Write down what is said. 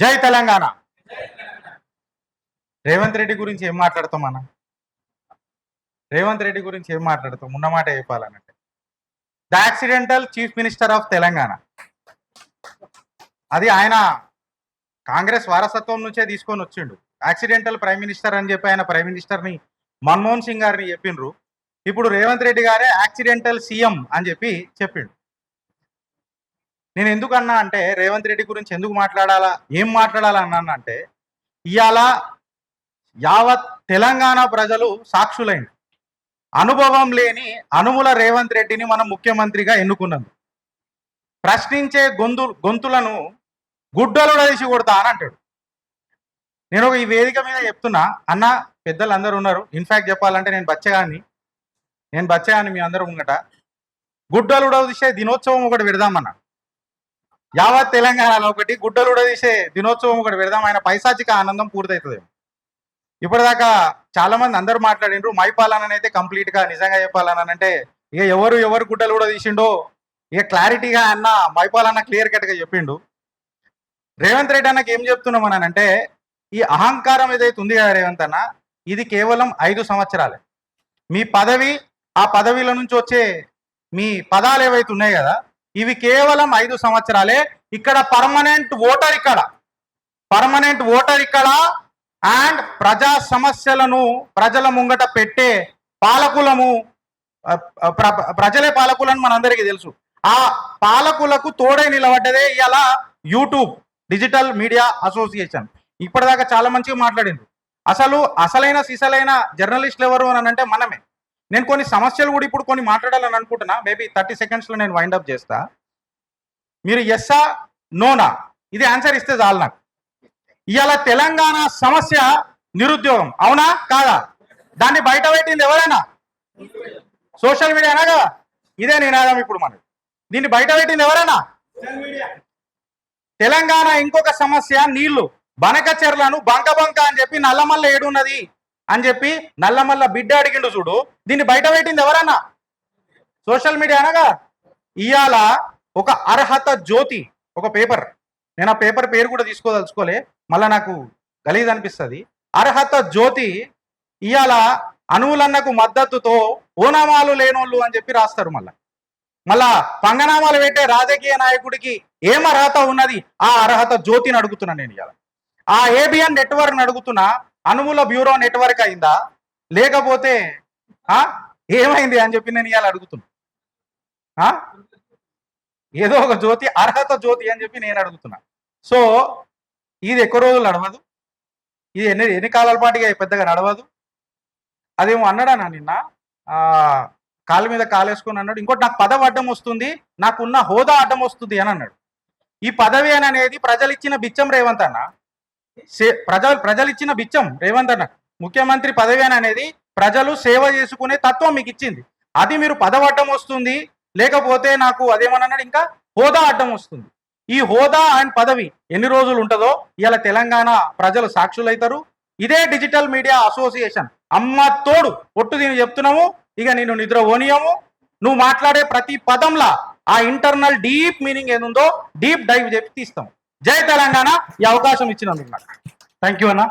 జై తెలంగాణ. రేవంత్ రెడ్డి గురించి ఏం మాట్లాడతాం అన్న? రేవంత్ రెడ్డి గురించి ఏం మాట్లాడతాం? ఉన్నమాట చెప్పాలనంటే the accidental chief minister of Telangana. అది ఆయన కాంగ్రెస్ వారసత్వం నుంచే తీసుకొని వచ్చిండు. యాక్సిడెంటల్ ప్రైమ్ మినిస్టర్ అని చెప్పి ఆయన ప్రైమ్ మినిస్టర్ని మన్మోహన్ సింగ్ గారిని చెప్పిండ్రు. ఇప్పుడు రేవంత్ రెడ్డి గారే యాక్సిడెంటల్ సీఎం అని చెప్పి చెప్పిండు. నేను ఎందుకన్నా అంటే రేవంత్ రెడ్డి గురించి ఎందుకు మాట్లాడాలా, ఏం మాట్లాడాలా అన్నానంటే ఇవాళ యావత్ తెలంగాణ ప్రజలు సాక్షులైంది. అనుభవం లేని అనుముల రేవంత్ రెడ్డిని మనం ముఖ్యమంత్రిగా ఎన్నుకున్నాం. ప్రశ్నించే గొంతులను గుడ్డలు తీసి కొడతా అని అంటాడు. నేను ఈ వేదిక మీద చెప్తున్నా అన్న, పెద్దలు అందరూ ఉన్నారు. ఇన్ఫాక్ట్ చెప్పాలంటే నేను బచ్చగాన్ని మీ అందరూ ముంగట గుడ్డలు ఉడదీసే దినోత్సవం ఒకటి పెడదామన్న. యావత్ తెలంగాణలో ఒకటి గుడ్డలు ఉడదీసే దినోత్సవం ఒకటి పెడదాం. ఆయన పైశాచిక ఆనందం పూర్తవుతుంది. ఇప్పటిదాకా చాలా మంది అందరూ మాట్లాడిండ్రు. మైపాలన అయితే కంప్లీట్ గా నిజంగా చెప్పాలని అంటే ఇక ఎవరు గుడ్డలు కూడా తీసిండో ఇక క్లారిటీగా అన్న మైపాలన్న క్లియర్ కట్ గా చెప్పిండు. రేవంత్ రెడ్డి అన్నకి ఏం చెప్తున్నాం అని అంటే ఈ అహంకారం ఏదైతే ఉంది కదా రేవంత్ అన్న, ఇది కేవలం 5 సంవత్సరాలే. మీ పదవి, ఆ పదవిలో నుంచి వచ్చే మీ పదాలు ఏవైతే ఉన్నాయి కదా, ఇవి కేవలం 5 సంవత్సరాలే. ఇక్కడ పర్మనెంట్ ఓటర్ ఇక్కడ అండ్ ప్రజా సమస్యలను ప్రజల ముంగట పెట్టే పాలకులము, ప్రజలే పాలకులని మనందరికీ తెలుసు. ఆ పాలకులకు తోడై నిలబడ్డదే ఇవాళ యూట్యూబ్ డిజిటల్ మీడియా అసోసియేషన్. ఇప్పటిదాకా చాలా మంచిగా మాట్లాడింది. అసలైన సిసలైన జర్నలిస్టులు ఎవరు అని అంటే మనమే. నేను కొన్ని సమస్యలు కూడా ఇప్పుడు కొన్ని మాట్లాడాలని అనుకుంటున్నా. మేబీ 30 సెకండ్స్లో నేను వైండప్ చేస్తా. మీరు ఎస్సా నోనా ఇది ఆన్సర్ ఇస్తే చాలు నాకు. ఇవాళ తెలంగాణ సమస్య నిరుద్యోగం, అవునా కాదా? దాన్ని బయట పెట్టింది ఎవరైనా? సోషల్ మీడియానా కదా? ఇదే నినాదం ఇప్పుడు మనకి. దీన్ని బయట పెట్టింది ఎవరైనా? తెలంగాణ ఇంకొక సమస్య నీళ్లు. బనకచెర్లను బంక అని చెప్పి నల్లమల్ల ఏడున్నది అని చెప్పి నల్లమల్ల బిడ్డ అడిగిండు చూడు. దీన్ని బయట పెట్టింది ఎవరన్నా? సోషల్ మీడియా అనగా. ఇవాళ ఒక అర్హత జ్యోతి ఒక పేపర్, నేను ఆ పేపర్ పేరు కూడా తీసుకోదలుచుకోలే, మళ్ళా నాకు గలీజ్ అనిపిస్తుంది. అర్హత జ్యోతి ఇవాళ అనువులన్నకు మద్దతుతో ఓనామాలు లేనోళ్ళు అని చెప్పి రాస్తారు. మళ్ళా పంగనామాలు పెట్టే రాజకీయ నాయకుడికి ఏం అర్హత ఉన్నది? ఆ అర్హత జ్యోతిని అడుగుతున్నా నేను. ఇవాళ ఆ ఏబిఎన్ నెట్వర్క్ అడుగుతున్నా, అనుముల బ్యూరో నెట్వర్క్ అయిందా లేకపోతే ఏమైంది అని చెప్పి నేను ఇవాళ అడుగుతున్నా. ఏదో ఒక జ్యోతి, అర్హత జ్యోతి అని చెప్పి నేను అడుగుతున్నా. సో ఇది ఎక్కువ రోజులు నడవదు, ఇది ఎన్ని కాలాల పాటుగా పెద్దగా నడవదు. అదేమో అన్నాడా నిన్న, కాలు మీద కాలేసుకొని అన్నాడు. ఇంకోటి, నాకు పదవి అడ్డం వస్తుంది, నాకున్న హోదా అడ్డం వస్తుంది అని అన్నాడు. ఈ పదవి అని అనేది ప్రజలు ఇచ్చిన బిచ్చం రేవంత్ అన్న. ప్రజలు ఇచ్చిన బిచ్చం రేవంత్ అన్న. ముఖ్యమంత్రి పదవి అని అనేది ప్రజలు సేవ చేసుకునే తత్వం మీకు ఇచ్చింది. అది మీరు పదవి అడ్డం వస్తుంది, లేకపోతే నాకు అదేమన్నాడు ఇంకా హోదా అడ్డం వస్తుంది. ఈ హోదా అండ్ పదవి ఎన్ని రోజులు ఉంటుందో ఇవాళ తెలంగాణ ప్రజలు సాక్షులైతారు. ఇదే డిజిటల్ మీడియా అసోసియేషన్ అమ్మ తోడు ఒట్టు దీన్ని చెప్తున్నాము. ఇక నేను నిద్ర ఓనియము. నువ్వు మాట్లాడే ప్రతి పదంలా ఆ ఇంటర్నల్ డీప్ మీనింగ్ ఏదుందో డీప్ డైవ్ చెప్పి తీస్తాం. జై తెలంగాణ. ఈ అవకాశం ఇచ్చినందుకు నాకు థ్యాంక్ యూ అన్న.